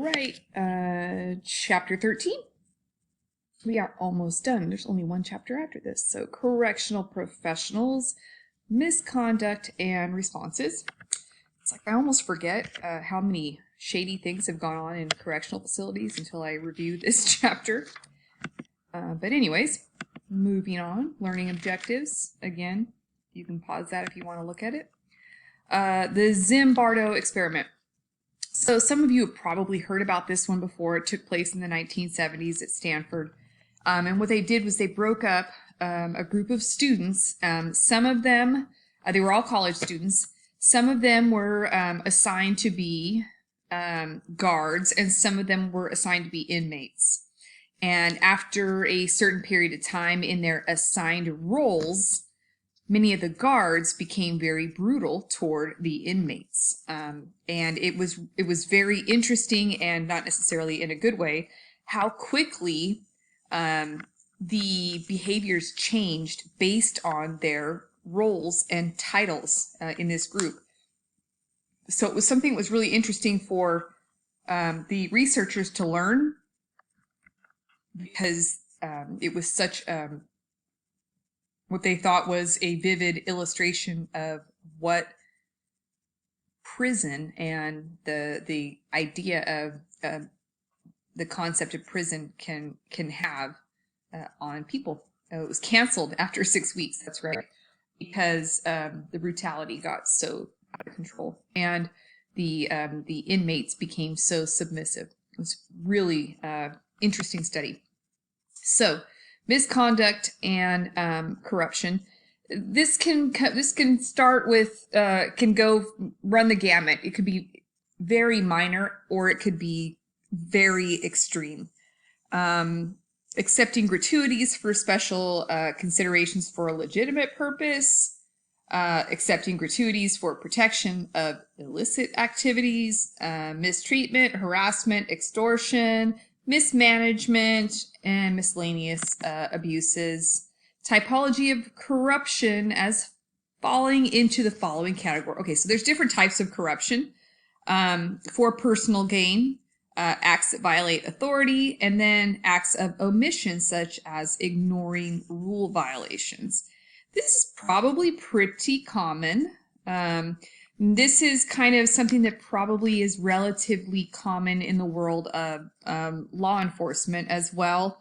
right, chapter 13. We are almost done. There's only one chapter after this. So correctional professionals, misconduct, and responses. It's like I almost forget how many shady things have gone on in correctional facilities until I review this chapter. But anyways, moving on. Learning objectives. Again, you can pause that if you want to look at it. The Zimbardo experiment. So some of you have probably heard about this one before. It took place in the 1970s at Stanford. And what they did was they broke up a group of students. Some of them, they were all college students. Some of them were assigned to be guards, and some of them were assigned to be inmates. And after a certain period of time in their assigned roles, many of the guards became very brutal toward the inmates. And it was very interesting, and not necessarily in a good way, how quickly the behaviors changed based on their roles and titles in this group. So it was something that was really interesting for the researchers to learn, because it was such what they thought was a vivid illustration of what prison and the idea of the concept of prison can have on people. It was canceled after 6 weeks. That's right, because the brutality got so out of control, and the inmates became so submissive. It was really interesting study. So, misconduct and corruption. This can start with can go run the gamut. It could be very minor, or it could be very extreme. Accepting gratuities for special considerations for a legitimate purpose, accepting gratuities for protection of illicit activities, mistreatment, harassment, extortion, mismanagement, and miscellaneous abuses. Typology of corruption as falling into the following category. Okay, so there's different types of corruption. For personal gain, acts that violate authority, and then acts of omission such as ignoring rule violations. This is probably pretty common. This is kind of something that probably is relatively common in the world of law enforcement as well.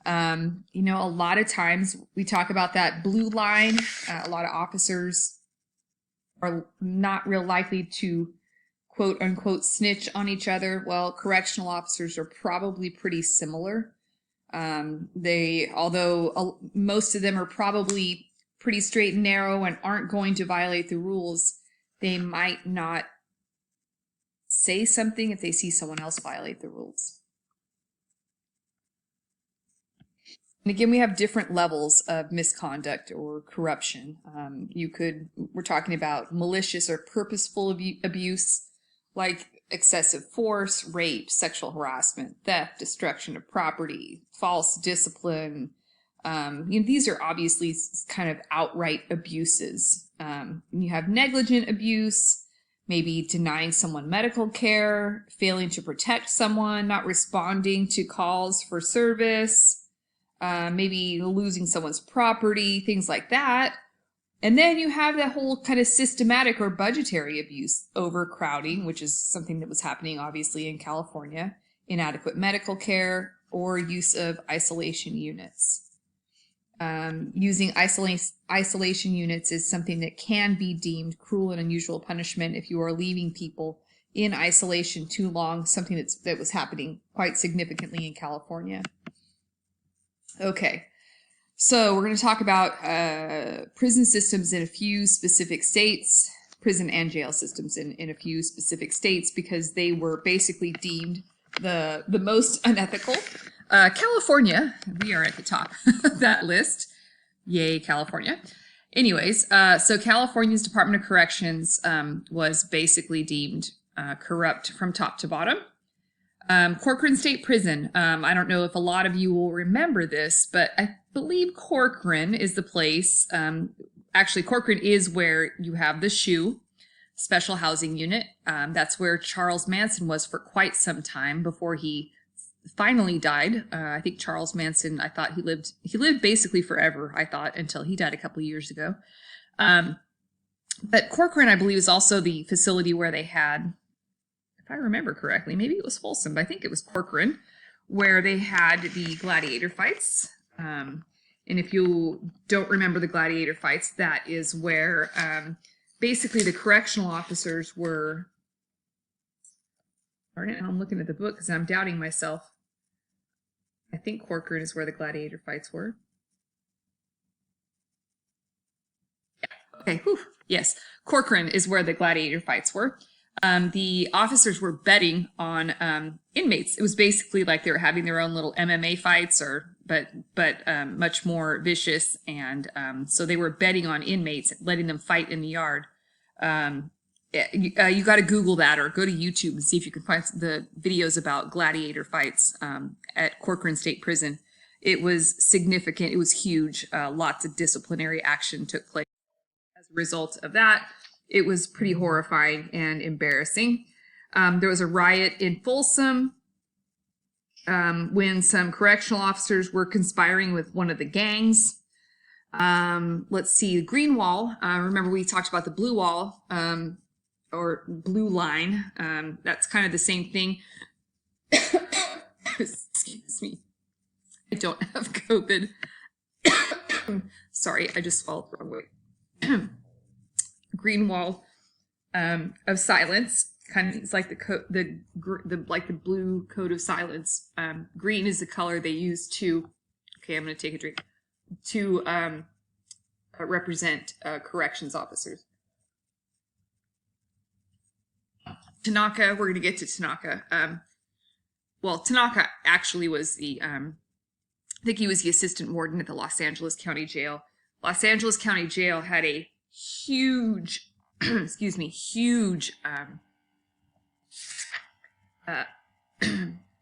You know, a lot of times we talk about that blue line. A lot of officers are not real likely to quote unquote snitch on each other. Well, correctional officers are probably pretty similar. Although most of them are probably pretty straight and narrow and aren't going to violate the rules, they might not say something if they see someone else violate the rules. And again, we have different levels of misconduct or corruption. We're talking about malicious or purposeful abuse, like excessive force, rape, sexual harassment, theft, destruction of property, false discipline. These are obviously kind of outright abuses. You have negligent abuse, maybe denying someone medical care, failing to protect someone, not responding to calls for service, maybe losing someone's property, things like that. And then you have that whole kind of systematic or budgetary abuse, overcrowding, which is something that was happening obviously in California, inadequate medical care, or use of isolation units. Using isolation units is something that can be deemed cruel and unusual punishment if you are leaving people in isolation too long, something that was happening quite significantly in California. Okay. So we're going to talk about prison systems in a few specific states, prison and jail systems in a few specific states, because they were basically deemed the most unethical. California, we are at the top of that list. Yay, California. Anyways, so California's Department of Corrections was basically deemed corrupt from top to bottom. Corcoran State Prison. I don't know if a lot of you will remember this, but I believe Corcoran is the place. Actually, Corcoran is where you have the SHU. special housing unit. That's where Charles Manson was for quite some time before he finally died. I think Charles Manson, I thought he lived basically forever, I thought, until he died a couple of years ago. But Corcoran, I believe, is also the facility where they had, if I remember correctly, maybe it was Folsom, but I think it was Corcoran, where they had the gladiator fights. And if you don't remember the gladiator fights, that is where basically the correctional officers were. Darn it, I'm looking at the book because I'm doubting myself. I think Corcoran is where the gladiator fights were. Yeah. Okay. Whew. Yes, Corcoran is where the gladiator fights were. The officers were betting on inmates. It was basically like they were having their own little MMA fights, but much more vicious. And so they were betting on inmates, letting them fight in the yard. You got to Google that or go to YouTube and see if you can find the videos about gladiator fights at Corcoran State Prison. It was significant. It was huge. Lots of disciplinary action took place as a result of that. It was pretty horrifying and embarrassing. There was a riot in Folsom when some correctional officers were conspiring with one of the gangs. Let's see, the Green Wall. Remember we talked about the Blue Wall or Blue Line. That's kind of the same thing. Excuse me. I don't have COVID. Sorry, I just swallowed the wrong way. Green Wall of silence. Kind of, it's like the blue code of silence. Green is the color they use to. Okay, I'm going to take a drink. To represent corrections officers. Tanaka, we're going to get to Tanaka. Well, Tanaka actually was the, I think he was the assistant warden at the Los Angeles County Jail. Los Angeles County Jail had a huge, excuse me, huge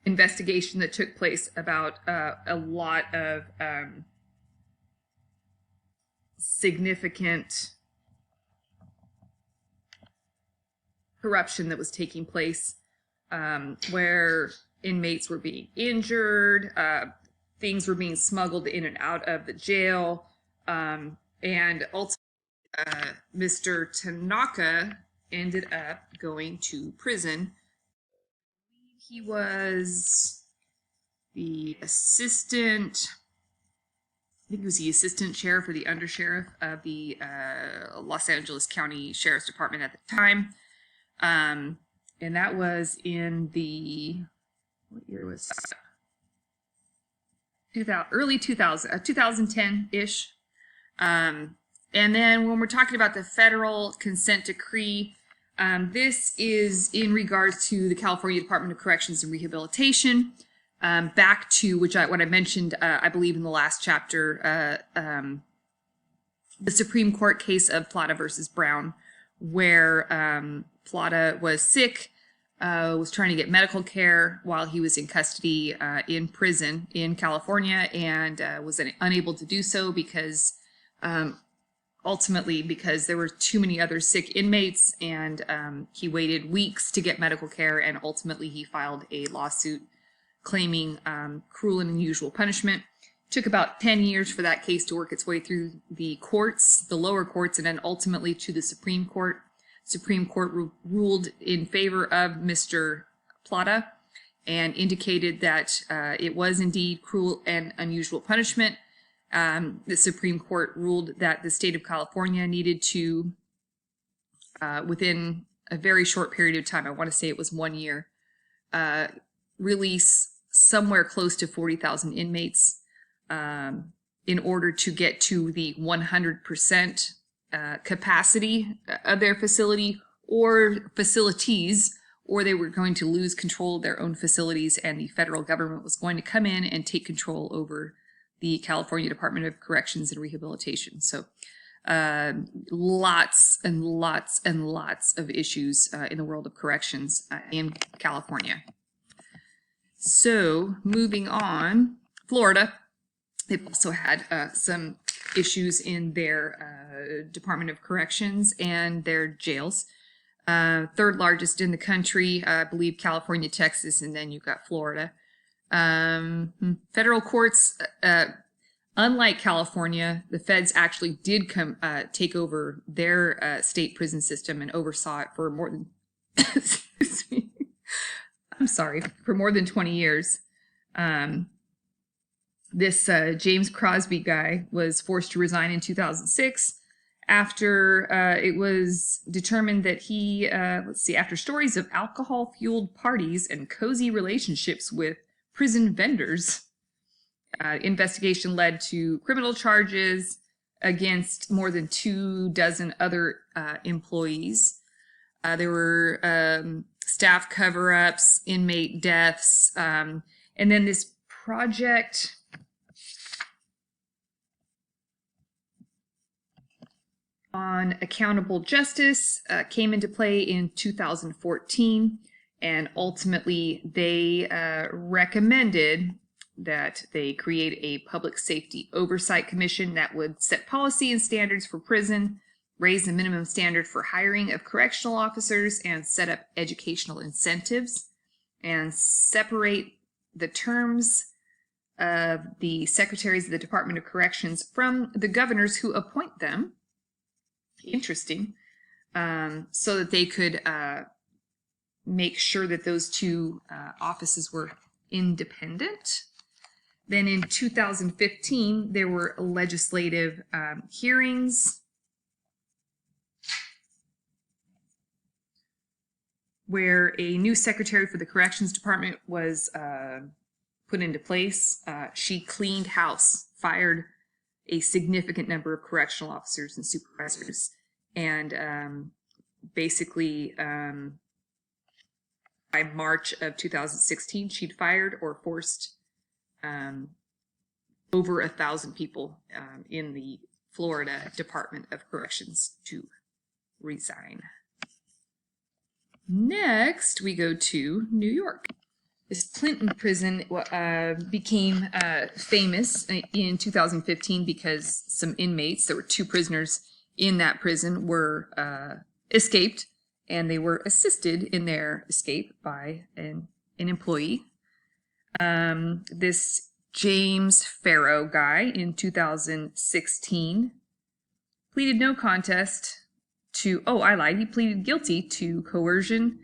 investigation that took place about a lot of significant corruption that was taking place, where inmates were being injured, things were being smuggled in and out of the jail, and ultimately Mr. Tanaka ended up going to prison. He was the assistant, I think he was the assistant sheriff or the undersheriff of the Los Angeles County Sheriff's Department at the time. And that was in the, what year was that? Early 2010-ish. And then when we're talking about the federal consent decree, this is in regards to the California Department of Corrections and Rehabilitation, back to what I mentioned, I believe in the last chapter, the Supreme Court case of Plata versus Brown, where Plata was sick, was trying to get medical care while he was in custody in prison in California, and was unable to do so because ultimately because there were too many other sick inmates, and he waited weeks to get medical care, and ultimately he filed a lawsuit claiming cruel and unusual punishment. It took about 10 years for that case to work its way through the courts, the lower courts, and then ultimately to the Supreme Court. Supreme Court ruled in favor of Mr. Plata and indicated that it was indeed cruel and unusual punishment. The Supreme Court ruled that the state of California needed to, within a very short period of time, I want to say it was 1 year, release somewhere close to 40,000 inmates in order to get to the 100% capacity of their facility or facilities, or they were going to lose control of their own facilities, and the federal government was going to come in and take control over the California Department of Corrections and Rehabilitation. So lots and lots and lots of issues in the world of corrections in California. So moving on, Florida, they've also had some issues in their Department of Corrections and their jails. Third largest in the country, I believe California, Texas, and then you've got Florida. Federal courts, unlike California, the feds actually did take over their state prison system and oversaw it for more than excuse me. I'm sorry, for more than 20 years. This James Crosby guy was forced to resign in 2006 after it was determined that he, after stories of alcohol-fueled parties and cozy relationships with prison vendors, investigation led to criminal charges against more than 24 other employees. There were staff cover-ups, inmate deaths, and then this project on accountable justice came into play in 2014, and ultimately they recommended that they create a public safety oversight commission that would set policy and standards for prison, raise the minimum standard for hiring of correctional officers, and set up educational incentives, and separate the terms of the secretaries of the Department of Corrections from the governors who appoint them. Interesting. So that they could make sure that those two offices were independent. Then in 2015, there were legislative hearings where a new secretary for the Corrections Department was put into place. She cleaned house, fired a significant number of correctional officers and supervisors, and basically by March of 2016, she'd fired or forced over 1,000 people in the Florida Department of Corrections to resign. Next, we go to New York. This Clinton prison became famous in 2015 because some inmates, there were 2 prisoners in that prison, were escaped, and they were assisted in their escape by an employee. This James Farrow guy in 2016 pleaded no contest to, he pleaded guilty to coercion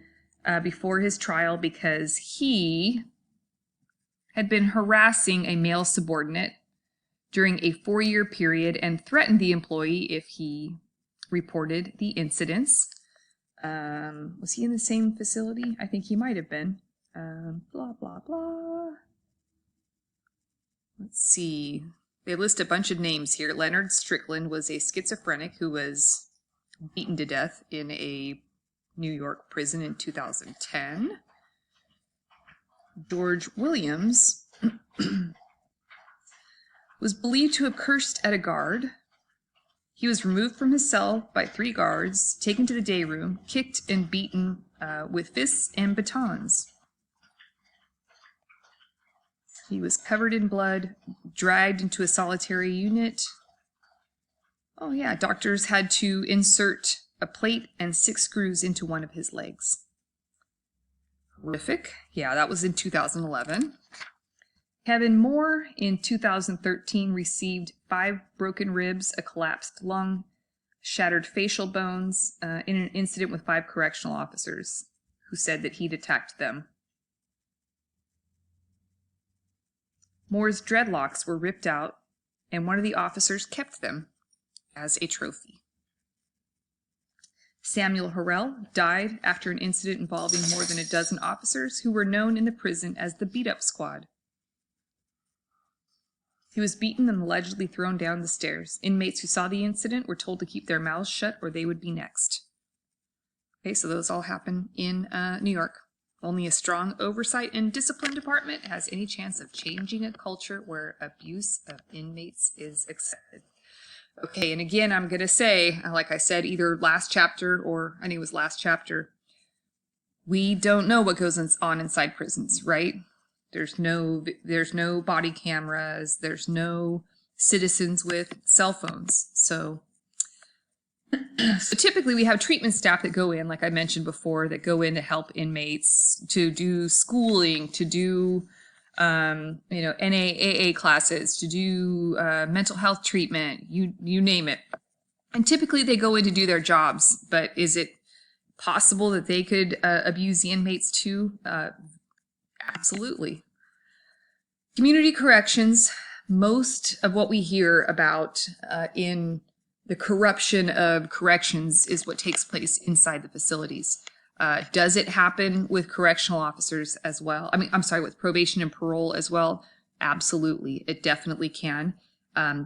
before his trial because he had been harassing a male subordinate during a 4-year period and threatened the employee if he reported the incidents. Was he in the same facility? I think he might have been. Blah, blah, blah. Let's see. They list a bunch of names here. Leonard Strickland was a schizophrenic who was beaten to death in a New York prison in 2010. George Williams was believed to have cursed at a guard. He was removed from his cell by 3 guards, taken to the day room, kicked and beaten with fists and batons. He was covered in blood, dragged into a solitary unit. Oh yeah, doctors had to insert a plate and 6 screws into one of his legs. Horrific. Yeah, that was in 2011. Kevin Moore in 2013 received 5 broken ribs, a collapsed lung, shattered facial bones in an incident with 5 correctional officers who said that he'd attacked them. Moore's dreadlocks were ripped out, and one of the officers kept them as a trophy. Samuel Harrell died after an incident involving more than a dozen officers who were known in the prison as the beat-up squad. He was beaten and allegedly thrown down the stairs. Inmates who saw the incident were told to keep their mouths shut or they would be next. Okay, so those all happen in New York. Only a strong oversight and discipline department has any chance of changing a culture where abuse of inmates is accepted. Okay, and again, I'm going to say, like I said, either last chapter or I think it was last chapter, we don't know what goes on inside prisons, right? There's no body cameras. There's no citizens with cell phones. So So typically we have treatment staff that go in, like I mentioned before, that go in to help inmates, to do schooling, to do NAAA classes, to do mental health treatment, you name it. And typically they go in to do their jobs, but is it possible that they could abuse the inmates too? Absolutely. Community corrections, most of what we hear about in the corruption of corrections is what takes place inside the facilities. Does it happen with correctional officers as well? I'm sorry, with probation and parole as well? Absolutely, it definitely can.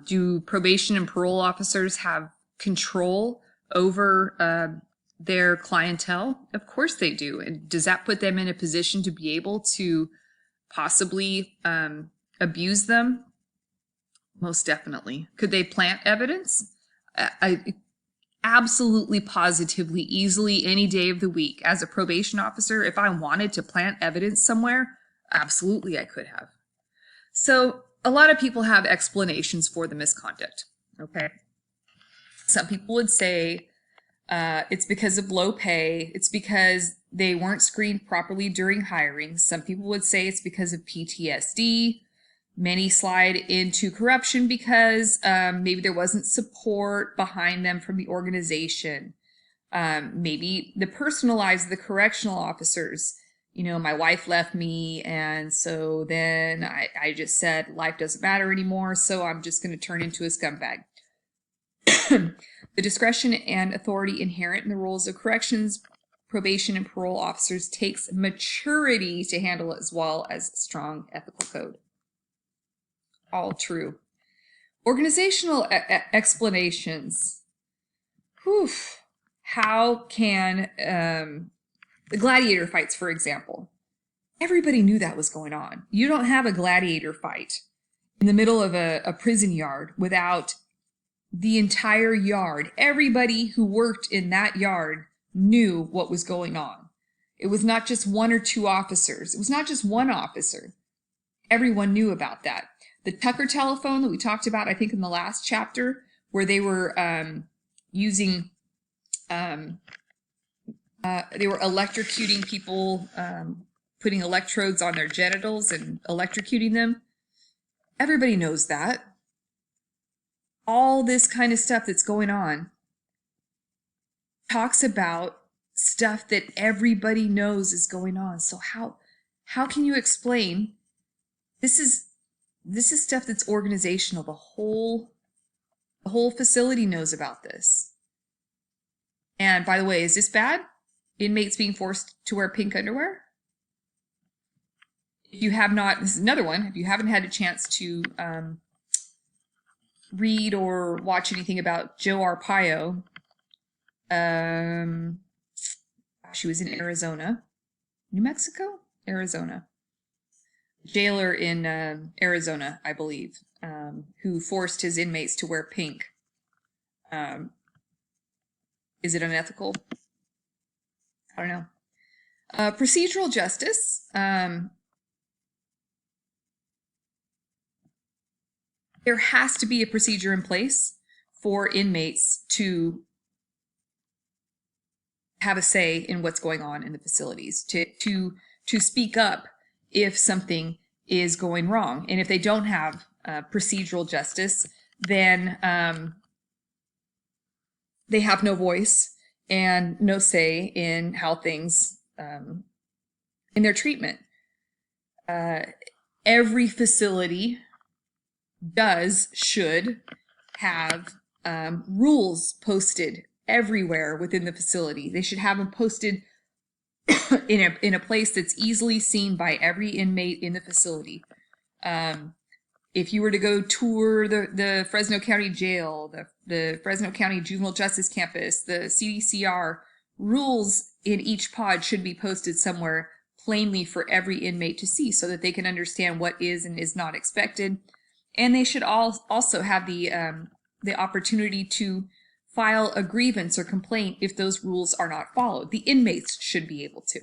Do probation and parole officers have control over their clientele? Of course they do. And does that put them in a position to be able to possibly abuse them? Most definitely. Could they plant evidence? Absolutely, positively, easily, any day of the week. As a probation officer, if I wanted to plant evidence somewhere, absolutely I could have. So a lot of people have explanations for the misconduct, okay? Some people would say it's because of low pay. It's because they weren't screened properly during hiring. Some people would say it's because of PTSD. Many slide into corruption because maybe there wasn't support behind them from the organization. Maybe the personal lives of the correctional officers. My wife left me, and so then I just said life doesn't matter anymore, so I'm just going to turn into a scumbag. The discretion and authority inherent in the roles of corrections, probation, and parole officers takes maturity to handle it, as well as a strong ethical code. All true. Organizational explanations. Whew. How can the gladiator fights, for example? Everybody knew that was going on. You don't have a gladiator fight in the middle of a prison yard without the entire yard. Everybody who worked in that yard knew what was going on. It was not just one or two officers. It was not just one officer. Everyone knew about that. The Tucker telephone that we talked about, I think in the last chapter, where they were using, they were electrocuting people, putting electrodes on their genitals and electrocuting them. Everybody knows that. All this kind of stuff that's going on talks about stuff that everybody knows is going on. So how can you explain this is stuff that's organizational. The whole facility knows about this. And by the way, is this bad? Inmates being forced to wear pink underwear? If you have not, this is another one, if you haven't had a chance to read or watch anything about Joe Arpaio, she was in Arizona. New Mexico? Arizona. Jailer in Arizona, I believe, who forced his inmates to wear pink. Is it unethical? I don't know. Procedural justice. There has to be a procedure in place for inmates to have a say in what's going on in the facilities, to speak up if something is going wrong. And if they don't have procedural justice, then they have no voice and no say in how things, in their treatment. Every facility should have rules posted everywhere within the facility. They should have them posted in a place that's easily seen by every inmate in the facility. If you were to go tour the Fresno County Jail, the Fresno County Juvenile Justice Campus, the CDCR, rules in each pod should be posted somewhere plainly for every inmate to see so that they can understand what is and is not expected. And they should also have the opportunity to file a grievance or complaint if those rules are not followed. The inmates should be able to.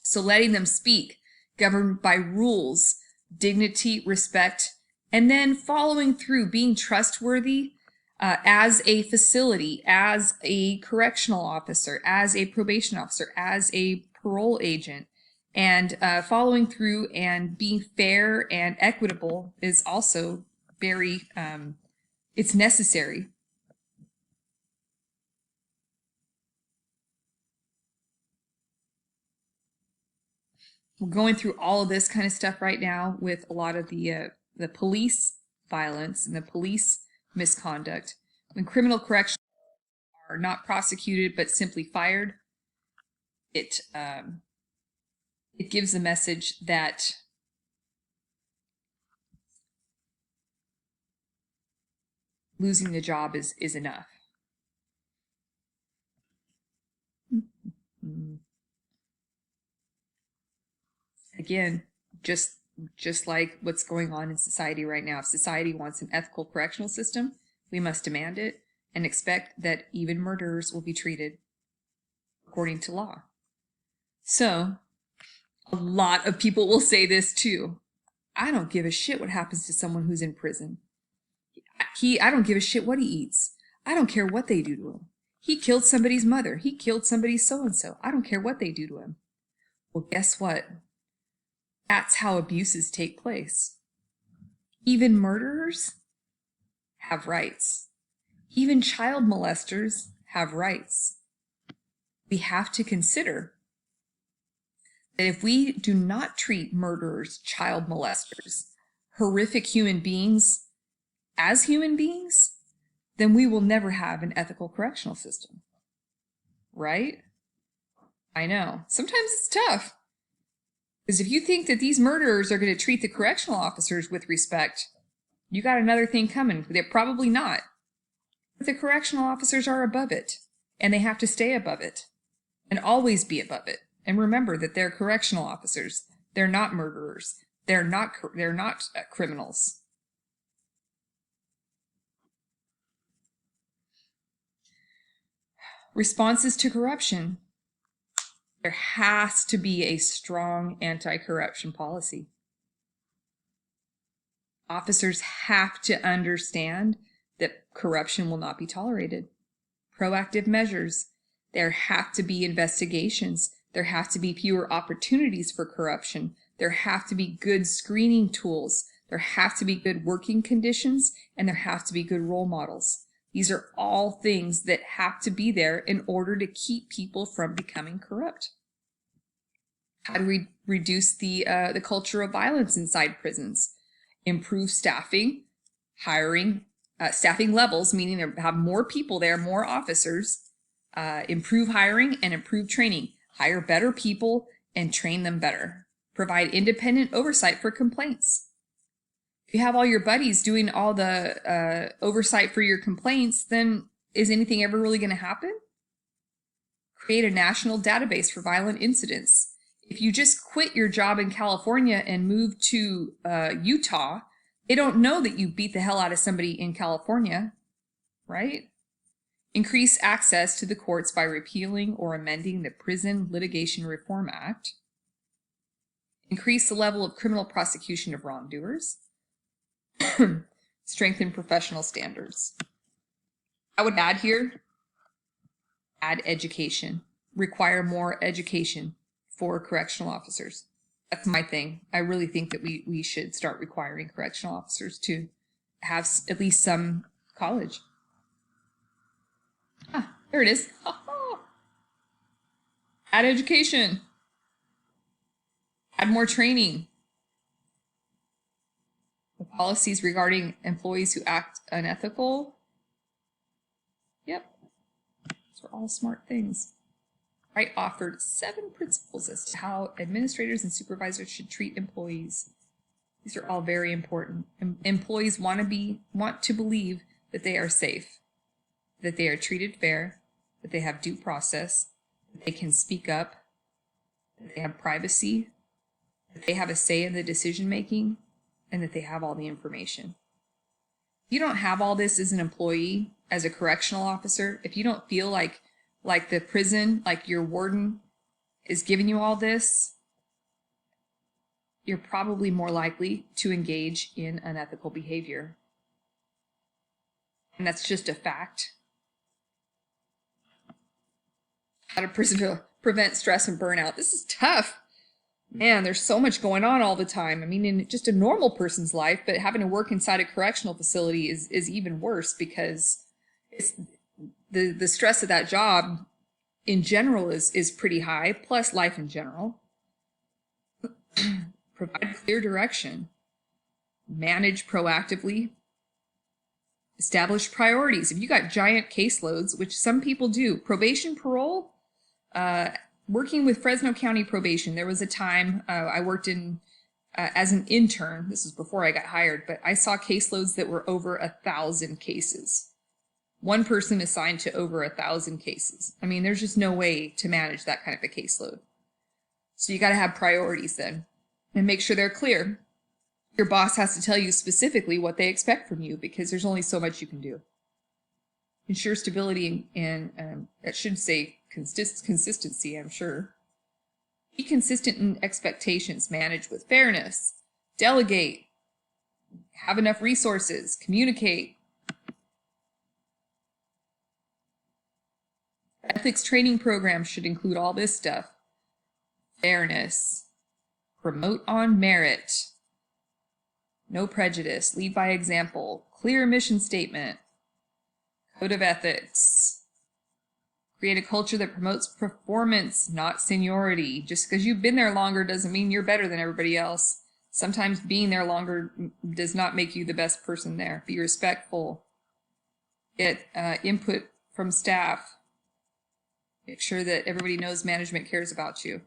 So letting them speak, governed by rules, dignity, respect, and then following through, being trustworthy. as a facility, as a correctional officer, as a probation officer, as a parole agent. And following through and being fair and equitable is also very, it's necessary. We're going through all of this kind of stuff right now with a lot of the police violence and the police misconduct. When criminal corrections are not prosecuted but simply fired, it gives a message that losing the job is enough. Again, just like what's going on in society right now. If society wants an ethical correctional system, we must demand it and expect that even murderers will be treated according to law. So, a lot of people will say this too. I don't give a shit what happens to someone who's in prison. I don't give a shit what he eats. I don't care what they do to him. He killed somebody's mother. He killed somebody's so-and-so. I don't care what they do to him. Well, guess what? That's how abuses take place. Even murderers have rights. Even child molesters have rights. We have to consider that if we do not treat murderers, child molesters, horrific human beings as human beings, then we will never have an ethical correctional system. Right? I know. Sometimes it's tough. Because if you think that these murderers are going to treat the correctional officers with respect, you got another thing coming. They're probably not. But the correctional officers are above it, and they have to stay above it, and always be above it. And remember that they're correctional officers. They're not murderers. They're not criminals. Responses to corruption. There has to be a strong anti-corruption policy. Officers have to understand that corruption will not be tolerated. Proactive measures. There have to be investigations. There have to be fewer opportunities for corruption. There have to be good screening tools. There have to be good working conditions, and there have to be good role models. These are all things that have to be there in order to keep people from becoming corrupt. How do we reduce the culture of violence inside prisons? Improve staffing, hiring, staffing levels, meaning they have more people there, more officers. Improve hiring and improve training. Hire better people and train them better. Provide independent oversight for complaints. If you have all your buddies doing all the oversight for your complaints, then is anything ever really going to happen? Create a national database for violent incidents. If you just quit your job in California and move to Utah, they don't know that you beat the hell out of somebody in California, right? Increase access to the courts by repealing or amending the Prison Litigation Reform Act. Increase the level of criminal prosecution of wrongdoers. Strengthen professional standards. I would add here, add education. Require more education for correctional officers. That's my thing. I really think that we should start requiring correctional officers to have at least some college. Ah, there it is. Add education. Add more training. The policies regarding employees who act unethical. Yep. Those are all smart things. Wright offered 7 principles as to how administrators and supervisors should treat employees. These are all very important. Employees want to believe that they are safe, that they are treated fair, that they have due process, that they can speak up, that they have privacy, that they have a say in the decision making, and that they have all the information. If you don't have all this as an employee, as a correctional officer, if you don't feel like the prison, like your warden is giving you all this, you're probably more likely to engage in unethical behavior. And that's just a fact. How to prevent stress and burnout. This is tough. Man, there's so much going on all the time. I mean, in just a normal person's life, but having to work inside a correctional facility is even worse because it's the stress of that job in general is pretty high, plus life in general. Provide clear direction. Manage proactively. Establish priorities. If you got giant caseloads, which some people do, probation, parole, working with Fresno County probation, there was a time I worked in as an intern. This was before I got hired, but I saw caseloads that were over 1,000 cases. One person assigned to over 1,000 cases. I mean, there's just no way to manage that kind of a caseload. So you got to have priorities then and make sure they're clear. Your boss has to tell you specifically what they expect from you because there's only so much you can do. Ensure stability and that should say consistency, I'm sure. Be consistent in expectations. Manage with fairness. Delegate. Have enough resources. Communicate. Ethics training programs should include all this stuff. Fairness. Promote on merit. No prejudice. Lead by example. Clear mission statement. Code of ethics. Create a culture that promotes performance, not seniority. Just because you've been there longer doesn't mean you're better than everybody else. Sometimes being there longer does not make you the best person there. Be respectful. Get input from staff. Make sure that everybody knows management cares about you.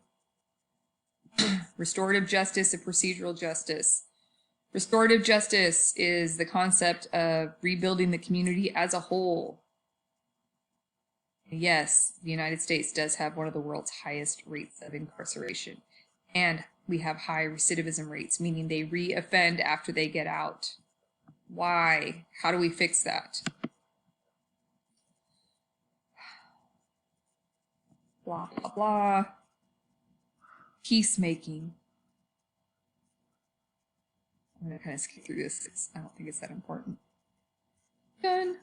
Restorative justice and procedural justice. Restorative justice is the concept of rebuilding the community as a whole. Yes, the United States does have one of the world's highest rates of incarceration. And we have high recidivism rates, meaning they re-offend after they get out. Why? How do we fix that? Blah, blah, blah. Peacemaking. I'm going to kind of skip through this. I don't think it's that important. Done.